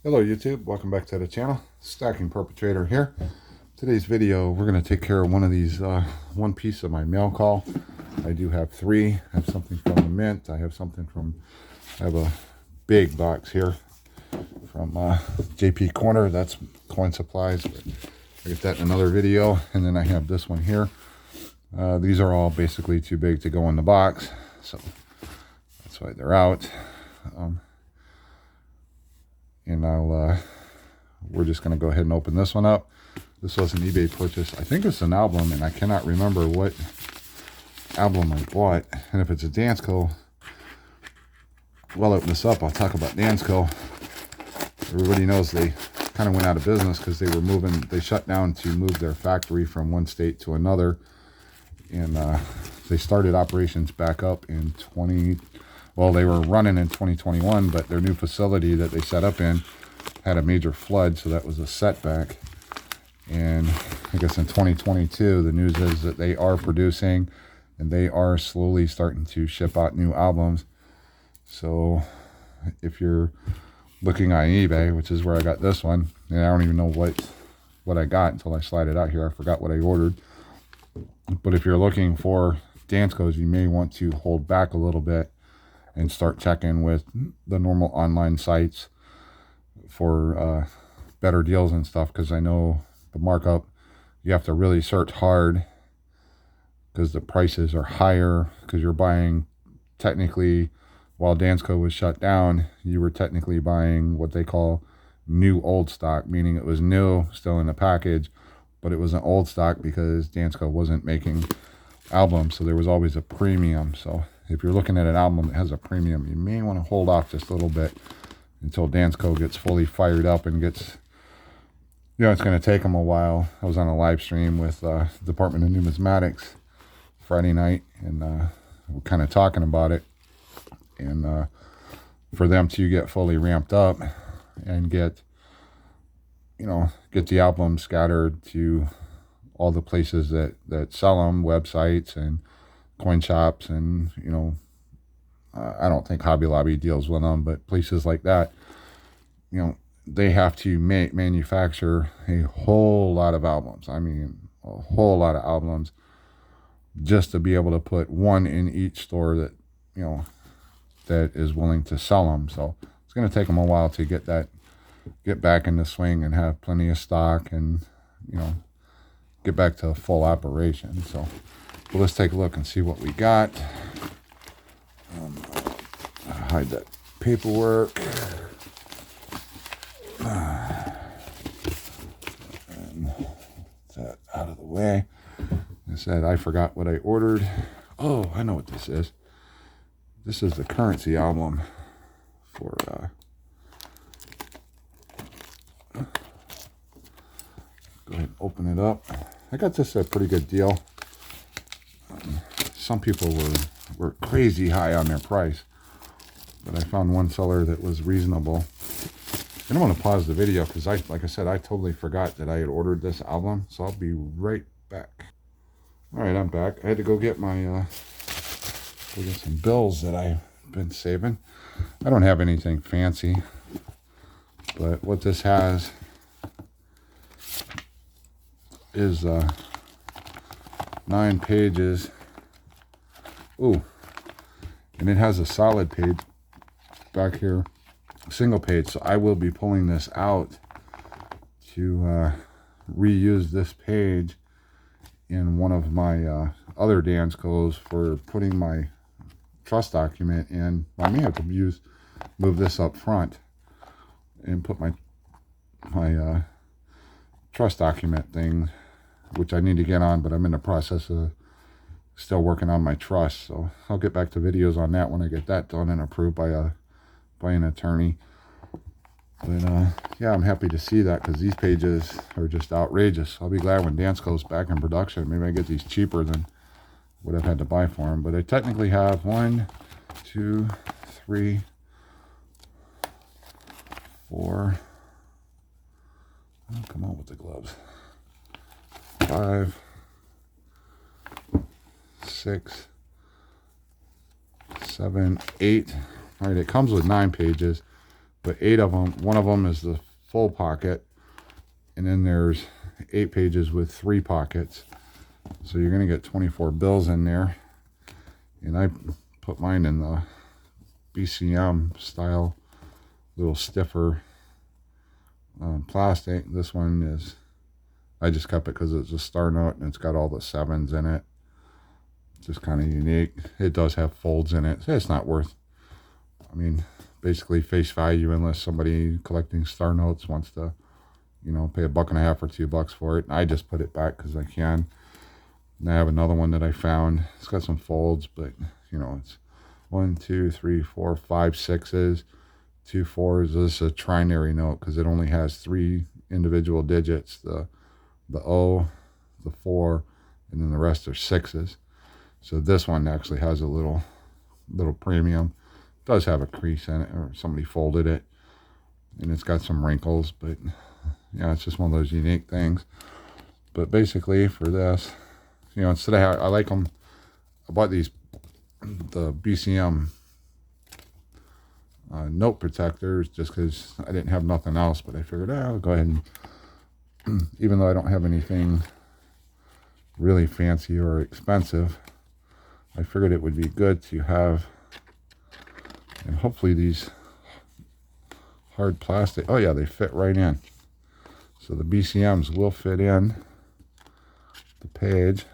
Hello YouTube, welcome back to the channel. Stacking Perpetrator here. Today's video we're going to take care of one of these, one piece of my mail call. I do have three. I have something from the Mint. I have a big box here from JP Corner. That's coin supplies, but I get that in another video. And then I have this one here. These are all basically too big to go in the box, so that's why they're out. And we're just going to go ahead and open this one up. This was an eBay purchase. I think it's an album, and I cannot remember what album I bought. And if it's a Dansco, while I open this up, I'll talk about Dansco. Everybody knows they kind of went out of business because they shut down to move their factory from one state to another. And they started operations back up in they were running in 2021, but their new facility that they set up in had a major flood, so that was a setback. And I guess in 2022, the news is that they are producing and they are slowly starting to ship out new albums. So if you're looking on eBay, which is where I got this one, and I don't even know what I got until I slide it out here. I forgot what I ordered. But if you're looking for Danscos, you may want to hold back a little bit and start checking with the normal online sites for better deals and stuff, because I know the markup, you have to really search hard because the prices are higher, because you're buying, technically, while Dansco was shut down, you were technically buying what they call new old stock, meaning it was new, still in the package, but it was an old stock because Dansco wasn't making albums, so there was always a premium. So if you're looking at an album that has a premium, you may want to hold off just a little bit until Dansco gets fully fired up and gets, it's going to take them a while. I was on a live stream with Department of Numismatics Friday night, and we're kind of talking about it. And for them to get fully ramped up and get the album scattered to all the places that sell them, websites and coin shops, and I don't think Hobby Lobby deals with them, but places like that, they have to manufacture a whole lot of albums. I mean, a whole lot of albums just to be able to put one in each store that that is willing to sell them. So it's going to take them a while to get back in the swing and have plenty of stock and get back to full operation. So let's take a look and see what we got. Hide that paperwork. And that out of the way. I said I forgot what I ordered. Oh, I know what this is. This is the Currency album for go ahead and open it up. I got this at a pretty good deal. Some people were crazy high on their price, but I found one seller that was reasonable. I don't want to pause the video because like I said, I totally forgot that I had ordered this album, so I'll be right back. All right, I'm back. I had to go get some bills that I've been saving. I don't have anything fancy, but what this has is 9 pages. Ooh, and it has a solid page back here, single page. So I will be pulling this out to reuse this page in one of my other Danscos for putting my trust document in. I may have to move this up front and put my trust document thing, which I need to get on, but I'm in the process of still working on my trust, so I'll get back to videos on that when I get that done and approved by an attorney. But yeah, I'm happy to see that because these pages are just outrageous. I'll be glad when Dansco's back in production. Maybe I get these cheaper than what I've had to buy for them. But I technically have 1, 2, 3, 4. Oh, come on with the gloves. 5, 6, 7, 8. All right, it comes with 9 pages. but 8 of them. One of them is the full pocket, and then there's 8 pages with 3 pockets. So you're going to get 24 bills in there. And I put mine in the BCM style, little stiffer plastic. This one is, I just kept it because it's a star note and it's got all the 7s in it. It's just kind of unique. It does have folds in it. It's not worth, I mean, basically face value unless somebody collecting star notes wants to, you know, pay $1.50 or $2 for it. And I just put it back because I can. And I have another one that I found. It's got some folds, but you know, it's 1, 2, 3, 4, 5 6s, 2 4s. This is a trinary note because it only has 3 individual digits: the O, the 4, and then the rest are 6s. So this one actually has a little premium. It does have a crease in it, or somebody folded it, and it's got some wrinkles. But yeah, it's just one of those unique things. But basically, for this, you know, instead of I like them. I bought these, the BCM note protectors, just because I didn't have nothing else. But I figured, I'll go ahead and, even though I don't have anything really fancy or expensive, I figured it would be good to have. And hopefully these hard plastic, oh yeah, they fit right in. So the BCMs will fit in the page.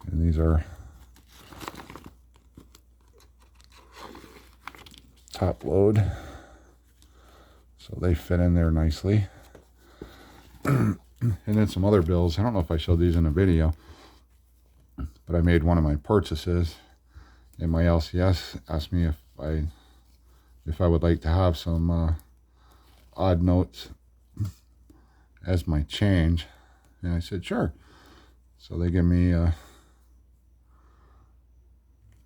And these are top load, so they fit in there nicely. And then some other bills. I don't know if I showed these in a video, but I made one of my purchases, and my LCS asked me if I would like to have some odd notes as my change, and I said sure. So they give me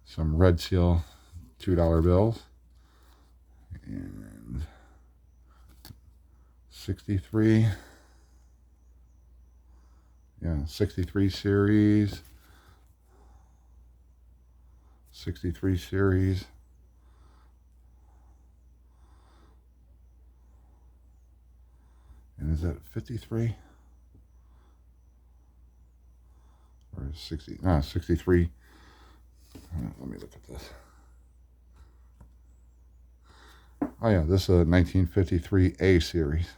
some red seal $2 bills and 63 series, 63 series, and is that 53 or 60? No, 63. Let me look at this. Oh yeah, this is a 1953A series.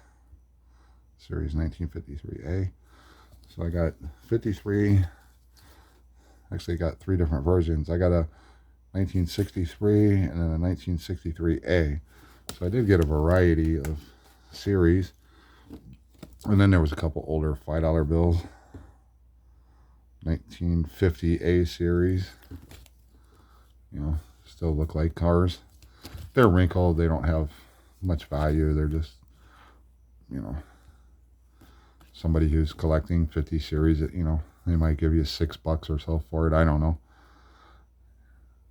Series 1953A. So I got 53. Actually, I got 3 different versions. I got a 1963 and then a 1963A. So I did get a variety of series. And then there was a couple older $5 bills. 1950A series. You know, still look like cars. They're wrinkled. They don't have much value. They're just, you know, somebody who's collecting 50 series, you know, they might give you $6 or so for it. I don't know.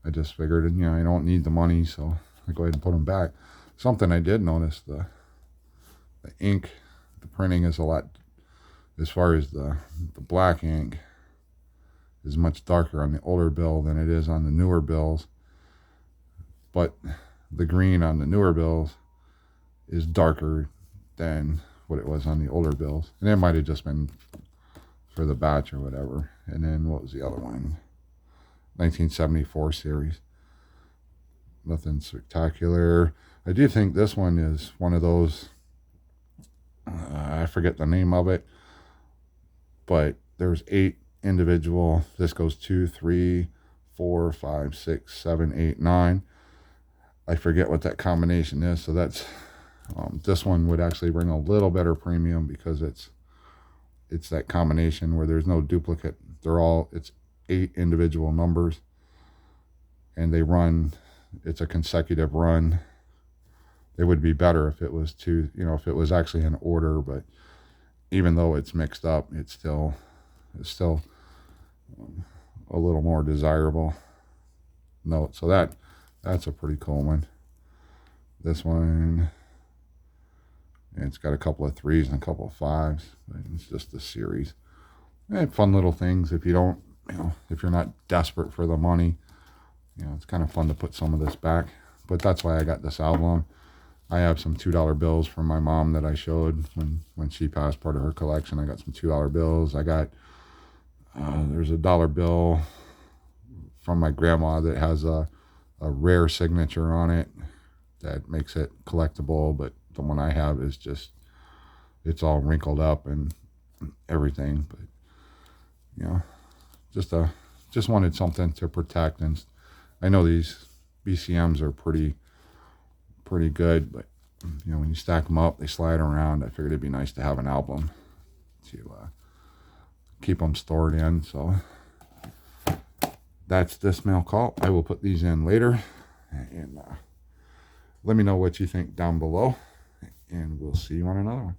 I just figured, you know, I don't need the money, so I go ahead and put them back. Something I did notice, the ink, the printing is a lot, as far as the black ink, is much darker on the older bill than it is on the newer bills. But the green on the newer bills is darker than what it was on the older bills. And it might have just been for the batch or whatever. And then what was the other one? 1974 series. Nothing spectacular. I do think this one is one of those, I forget the name of it, but there's 8 individual. This goes 2, 3, 4, 5, 6, 7, 8, 9. I forget what that combination is. So that's this one would actually bring a little better premium because it's that combination where there's no duplicate. It's 8 individual numbers, and they run. It's a consecutive run. It would be better if it was 2, you know, if it was actually in order. But even though it's mixed up, it's still a little more desirable note. So that's a pretty cool one. This one, it's got a couple of 3s and a couple of 5s. But it's just a series. Fun little things. If you don't, you know, if you're not desperate for the money, you know, it's kind of fun to put some of this back. but that's why I got this album. I have some $2 bills from my mom that I showed when she passed, part of her collection. I got some $2 bills. I got, there's a dollar bill from my grandma that has a rare signature on it that makes it collectible, but the one I have is just, it's all wrinkled up and everything. But, you know, just wanted something to protect. And I know these BCMs are pretty good, but you know, when you stack them up, they slide around. I figured it'd be nice to have an album to keep them stored in. So that's this mail call. I will put these in later, and let me know what you think down below, and we'll see you on another one.